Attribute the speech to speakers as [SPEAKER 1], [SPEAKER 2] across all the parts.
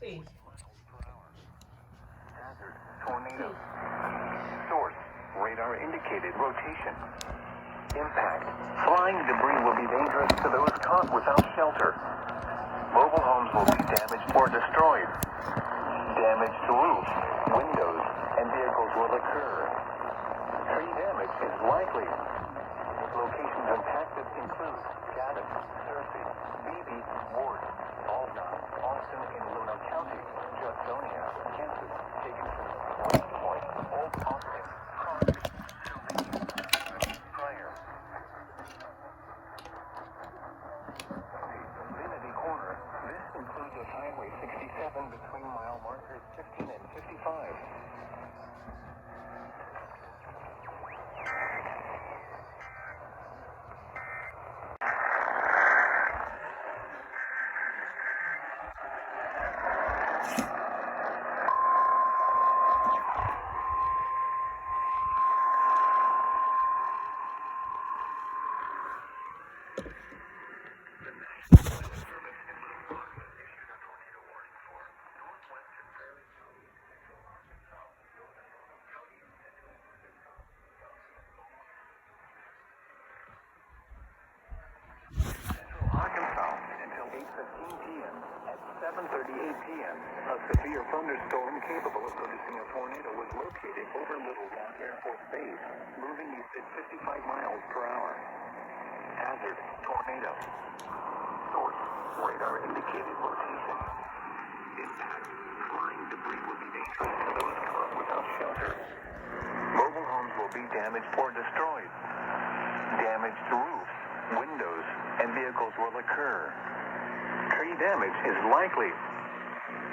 [SPEAKER 1] Peace.
[SPEAKER 2] Hazard, tornado. Source, radar indicated rotation. Impact, flying debris will be dangerous to those caught without shelter. Mobile homes will be damaged or destroyed. Damage to roofs, windows, and vehicles will occur. Tree damage is likely. Locations impacted include Cabot, Searcy, Beebe, Ward, Alton, Austin in Luna County, Justonia, Kansas, taken from West Point, Old Austin, Crawford, Sylvania, Pryor. Vinity Corner. This includes Highway 67 between mile markers 15 and 55. Arkansas until 8:15 p.m. At 7:38 p.m., a severe thunderstorm capable of producing a tornado was located over Little Rock Air Force Base, moving east at 55 miles per hour. Hazard, tornado. Source, radar indicated rotation. Impact, flying debris will be dangerous to those caught without shelter. Mobile homes will be damaged or destroyed. Damage to roofs, windows, and vehicles will occur. Tree damage is likely.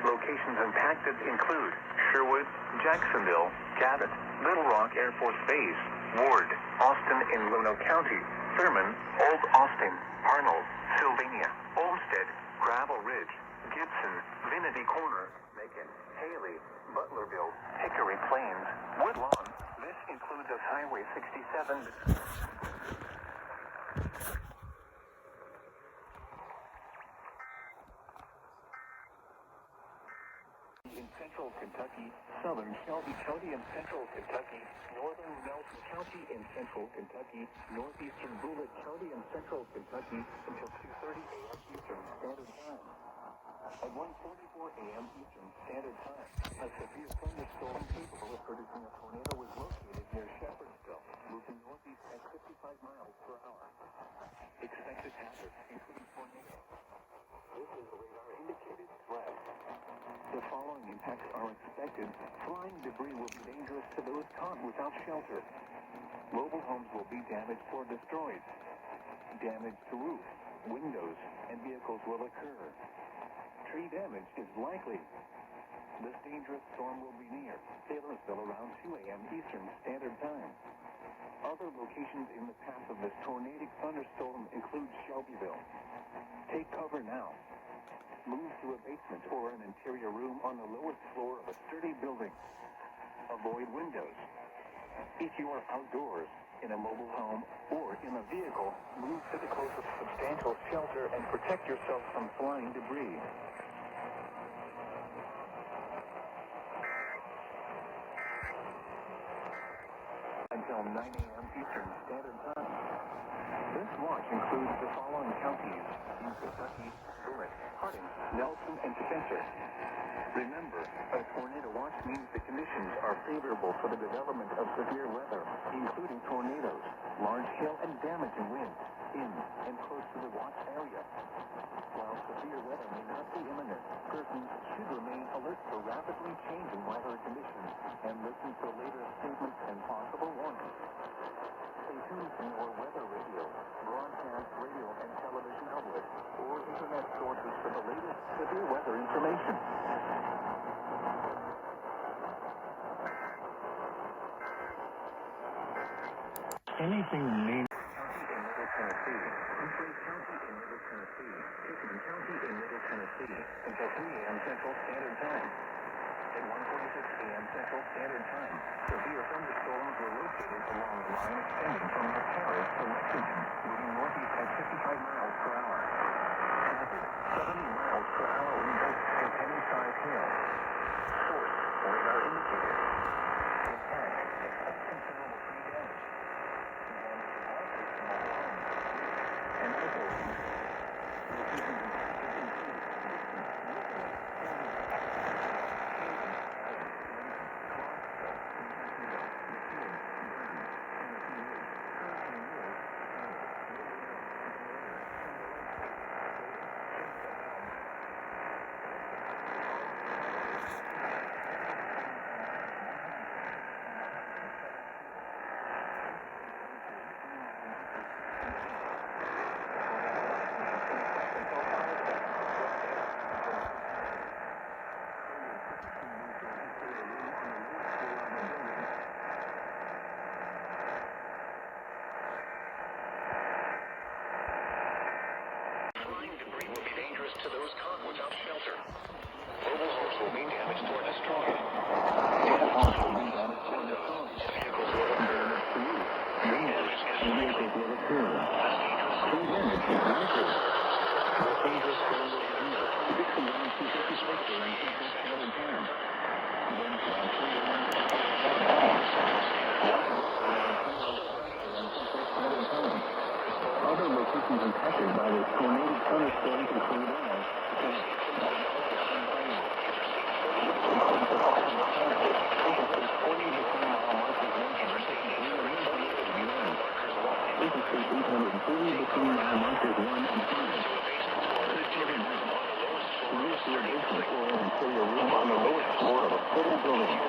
[SPEAKER 2] Locations impacted include Sherwood, Jacksonville, Cabot, Little Rock Air Force Base, Ward, Austin in Lono County, Thurman, Old Austin, Arnold, Sylvania, Olmsted, Gravel Ridge, Gibson, Vinity Corner, Macon, Haley, Butlerville, Hickory Plains, Woodlawn. This includes Highway 67. In central Kentucky, southern Shelby County in central Kentucky, northern Nelson County in central Kentucky, northeastern Bullitt County in central Kentucky until 2:30 a.m. Eastern Standard Time. At 1:44 a.m. Eastern Standard Time, a severe thunderstorm capable of producing a tornado was located near Shepherdsville, moving northeast at 55 miles per hour. Expected hazards including tornado. This is a radar indicated threat. The following impacts are expected. Flying debris will be dangerous to those caught without shelter. Mobile homes will be damaged or destroyed. Damage to roofs, windows, and vehicles will occur. Tree damage is likely. This dangerous storm will be near Taylorsville around 2 a.m. Eastern Standard Time. Other locations in the path of this tornadic thunderstorm include Shelbyville. Take cover now. Move to a basement or an interior room on the lowest floor of a sturdy building. Avoid windows. If you are outdoors, in a mobile home, or in a vehicle, move to the closest substantial shelter and protect yourself from flying debris. Until 9 a.m. Eastern Standard Time. This watch includes the following counties in Kentucky: Bullitt, Harding, Nelson, and Spencer. Remember, a tornado watch means the conditions are favorable for the development of severe weather, including tornadoes, large hail, and damaging winds in and close to the watch area. While severe weather may not be imminent, persons should remain alert for rapidly changing weather conditions and listen for later statements and possible warnings. Stay tuned to your weather radio, broadcast radio and television outlets, or internet sources for the latest severe weather information. Anything named County in Middle Tennessee, Humphreys County in Middle Tennessee, Hickman County in Middle Tennessee, until 3 a.m. Central Standard Time. At 1:46 a.m. Central Standard Time, severe thunderstorms were located along the line extending from the Paris to Lexington, moving northeast at 55 miles per hour. Hazard, 70 miles per hour winds with any size tail. Source, radar indicator. Impact, considerable tree damage. Damage to houses, small homes. And other locations impacted include distance, Whistler, Clarksville, Kentuckyville, McKean, Bergen, Tennessee Ridge, Hurricane Ward,
[SPEAKER 1] to those caught without shelter. Mobile homes will be damaged or destroyed.
[SPEAKER 2] vehicles will occur. Tree damage is likely. Dangerous storm will occur. Prediction around 256 during Central Standard Time. Winds around 3 Other locations impacted by this tornadic thunderstorms include between mile markers 1 and 5. Rear basement floor and interior roof on the lowest floor of a total building.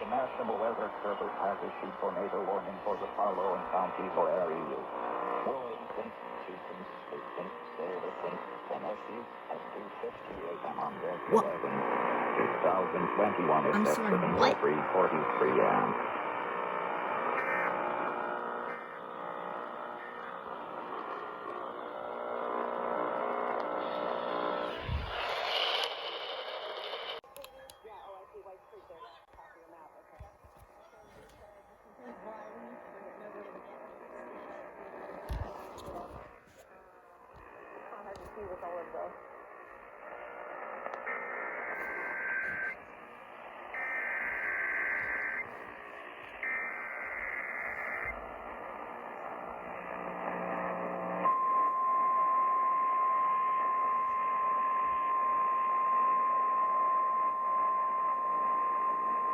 [SPEAKER 3] The National Weather Service has issued tornado warning for the following counties or areas: Wilmington, Houston, Houston, Silverton, Tennessee, at 2:50 a.m. on March 11, 2021,
[SPEAKER 4] I'm
[SPEAKER 3] effective
[SPEAKER 4] sorry,
[SPEAKER 3] until
[SPEAKER 4] what?
[SPEAKER 3] 3:43 a.m.
[SPEAKER 4] solid though.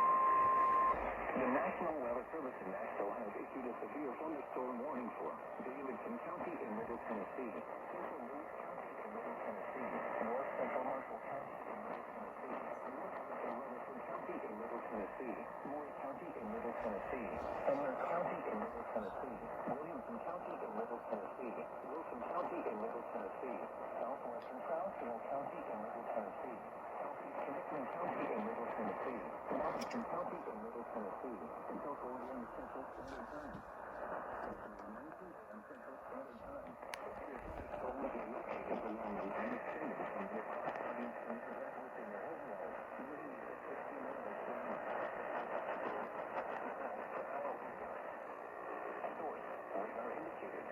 [SPEAKER 2] The National Weather Service in Nashville has issued a severe thunderstorm warning for Davidson County in Middle Tennessee, Central Lewis County in Middle Tennessee, North Central Marshall County in Middle Tennessee, Rutherford County in Middle Tennessee, Maury County in Middle Tennessee, Sumner County in Middle Tennessee, Williamson County in Middle Tennessee, Wilson County in Middle Tennessee, Southwestern Trousdale County in Middle Tennessee, Southeastern Hickman County in Middle Tennessee, Robinson County in Middle Tennessee, until 4 a.m. Central Standard Time. Central 19 and Central Standard Time. The storm is located along the line extending from the Australian Central within the overall, moving at 15 miles per hour. Source, radar indicated.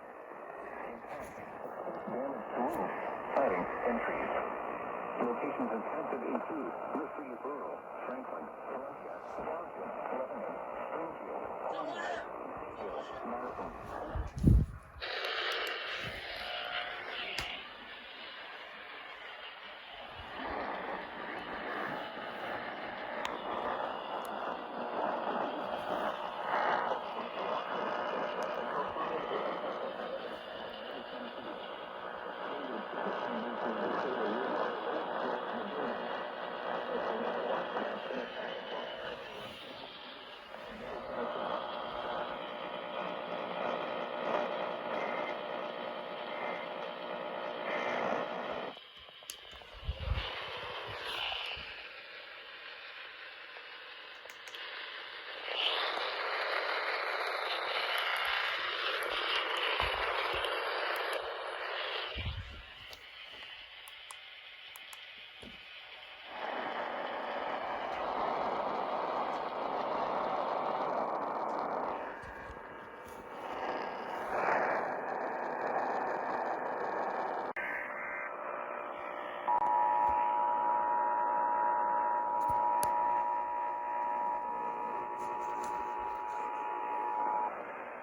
[SPEAKER 2] Impact, damage to roof, siding, and trees. Locations impacted include Murfreesboro, Franklin, Valencia, Boston, Lebanon, Springfield, Cornwall, Mayville, Madison.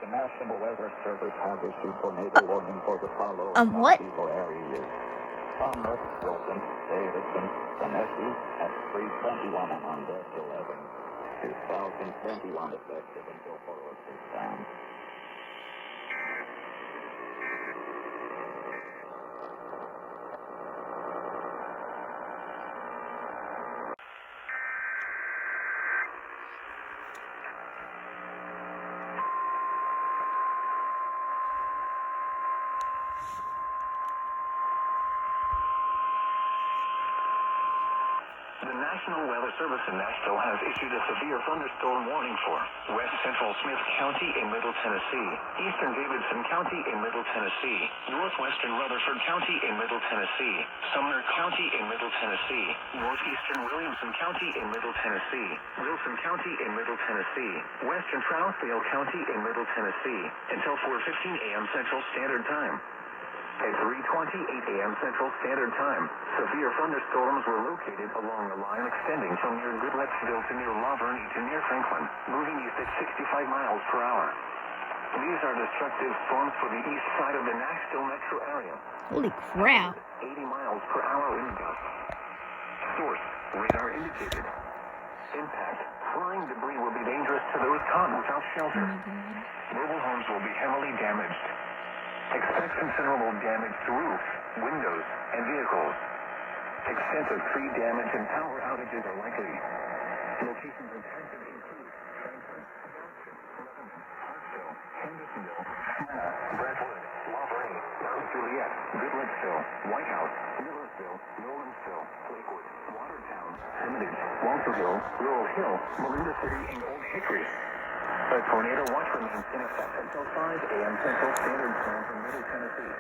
[SPEAKER 3] The National Weather Service has issued tornado warning for the following
[SPEAKER 5] What?
[SPEAKER 3] areas. Sumner, Wilson, Davidson, Tennessee at 3:21 on deck 11. 2021 effective until forward this time.
[SPEAKER 2] The National Weather Service in Nashville has issued a severe thunderstorm warning for West Central Smith County in Middle Tennessee, Eastern Davidson County in Middle Tennessee, Northwestern Rutherford County in Middle Tennessee, Sumner County in Middle Tennessee, Northeastern Williamson County in Middle Tennessee, Wilson County in Middle Tennessee, Western Trousdale County in Middle Tennessee, until 4:15 a.m. Central Standard Time. At 3:28 a.m. Central Standard Time, severe thunderstorms were located along the line extending from near Goodlettsville to near La Vernie to near Franklin, moving east at 65 miles per hour. These are destructive storms for the east side of the Nashville metro area.
[SPEAKER 5] Holy crap.
[SPEAKER 2] 80 miles per hour wind gusts. Source, radar indicated. Impact, flying debris will be dangerous to those caught without shelter. Mobile homes will be heavily damaged. Expect considerable damage to roofs, windows, and vehicles. Extensive tree damage and power outages are likely. Locations impacted include Franklin, Boston, Lebanon, Hartsville, Hendersonville, Smyrna, Brentwood, La Vernie, Mount Juliet, Goodlettsville, White House, Millersville, Nolensville, Lakewood, Watertown, Hermitage, Walterville, Rural Hill, Melinda City, and Old Hickory. A tornado watch remains in effect until 5 a.m. Central Standard Time for Middle Tennessee.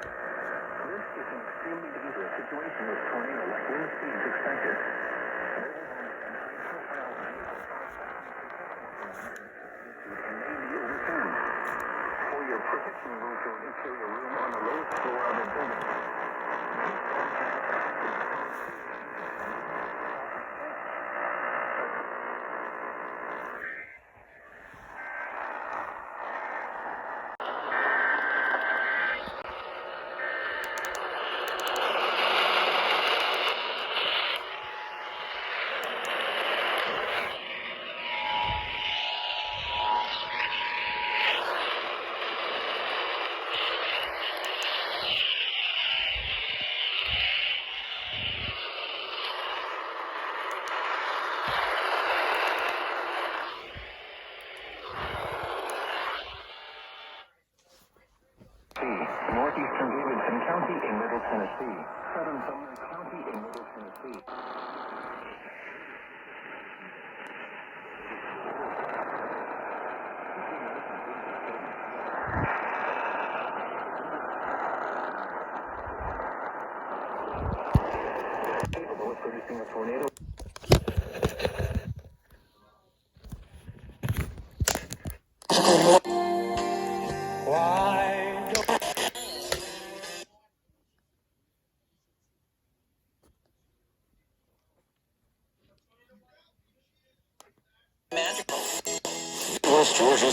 [SPEAKER 2] This is an extremely dangerous situation with tornado-like wind speeds expected. And may be overturned. For your protection, move to an interior room on the lowest floor of the building. Tennessee, southern Sumner County in Middle Tennessee. Capable of producing a tornado.
[SPEAKER 4] West Georgia.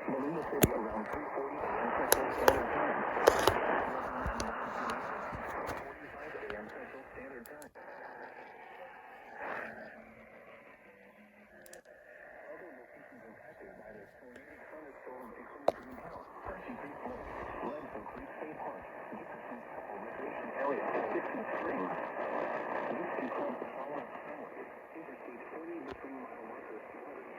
[SPEAKER 2] Molina City around 3:40 a.m. Central Standard Time. 45 a.m. Central Standard Time. Other locations impacted by this tornadic thunderstorm include Greenhouse, Hershey Creek Lake, Ledson Creek State Park, Dickinson Chapel Recreation Area, Dixon Springs. This concludes the following families. Interstate 30 between mile markers 236.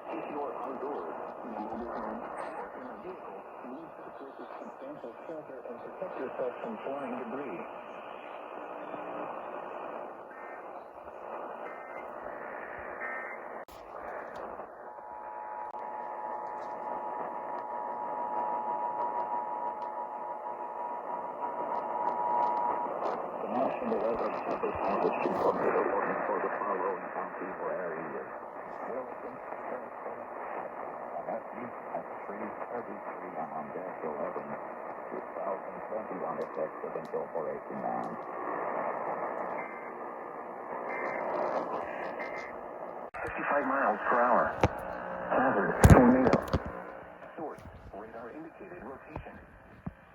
[SPEAKER 2] If you're outdoors, in a mobile home, or in a vehicle, use the closest substantial shelter and protect yourself from flying debris.
[SPEAKER 3] The National Weather Service has issued tornado warning for the following counties or areas. Wilson, Tennessee at 3:33 and on deck 11. 2021 effective until 4:89.
[SPEAKER 2] 55 miles per hour. Hazard, tornado. Source, radar indicated rotation.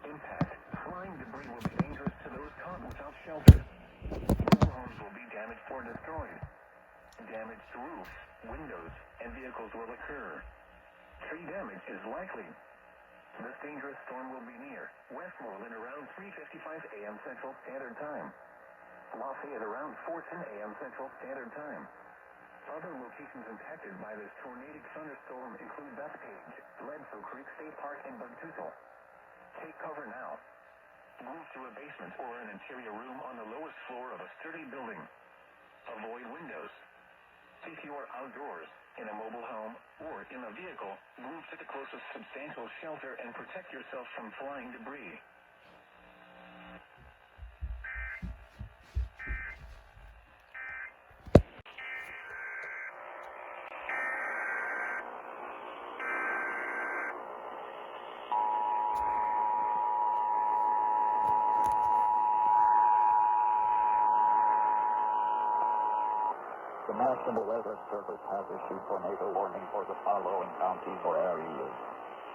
[SPEAKER 2] Impact, flying debris will be dangerous to those caught without shelter. Mobile homes will be damaged or destroyed. Damaged roofs, windows, and vehicles will occur. Tree damage is likely. This dangerous storm will be near Westmoreland around 3:55 a.m. Central Standard Time. Lafayette around 4:10 a.m. Central Standard Time. Other locations impacted by this tornadic thunderstorm include Bethpage, Ledso Creek State Park, and Bugtussel. Take cover now. Move to a basement or an interior room on the lowest floor of a sturdy building. Avoid windows. If you are outdoors, in a mobile home, or in a vehicle, move to the closest substantial shelter and protect yourself from flying debris.
[SPEAKER 3] The National Weather Service has issued tornado warning for the following counties or areas.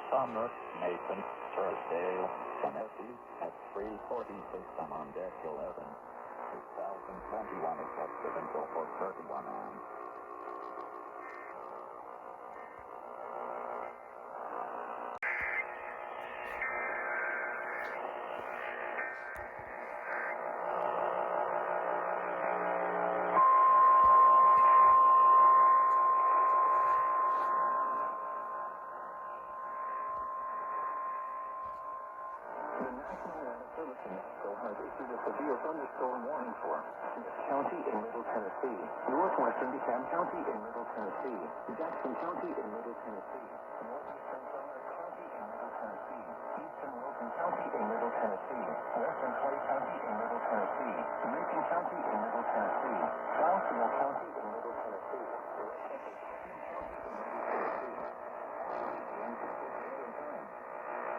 [SPEAKER 3] Sumner, Mason, Trussdale, Tennessee at 3:46 and on deck 11. 2021 effective until 4:31 a.m.
[SPEAKER 2] The National Weather Service in Mexico has issued a severe thunderstorm warning for Smith County in Middle Tennessee, northwestern DeKalb County in Middle Tennessee, Jackson County in Middle Tennessee, northeastern Sumner County in Middle Tennessee, eastern Wilson County in Middle Tennessee, western Clay County in Middle Tennessee, Macon County in Middle Tennessee, Brownsville County in Middle Tennessee,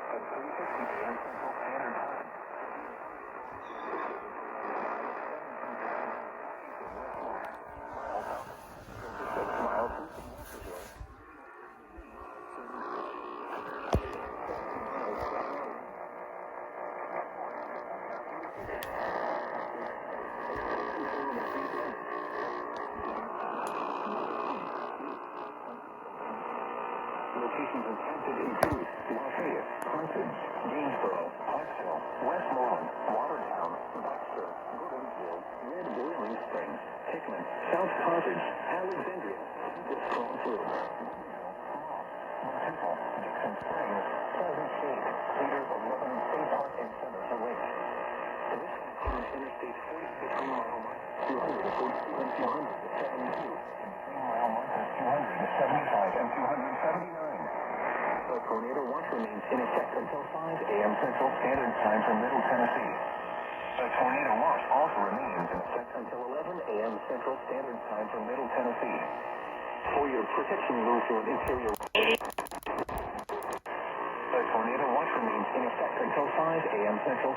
[SPEAKER 2] at 3:50 a.m. Central Standard Time. locations in transit include Lafayette, Carthage, Gainsboro, Parksville, Westmoreland, Watertown, Baxter, Gordonsville, Red Boiling Springs, Hickman, South Carthage, Alexandria, Crossroads, Temple, Dixon Springs, Pleasant State, Cedar, Lebanon State Park, and Center Lake. This includes Interstate 40 between mile mark 242 and 272, and 3-mile markers 275 and 279. The tornado watch remains in effect until 5 a.m. Central Standard Time for Middle Tennessee. The tornado watch also remains in effect until 11 a.m. Central Standard Time for Middle Tennessee. For your protection, move to an interior. The tornado watch remains in effect until 5 a.m. Central.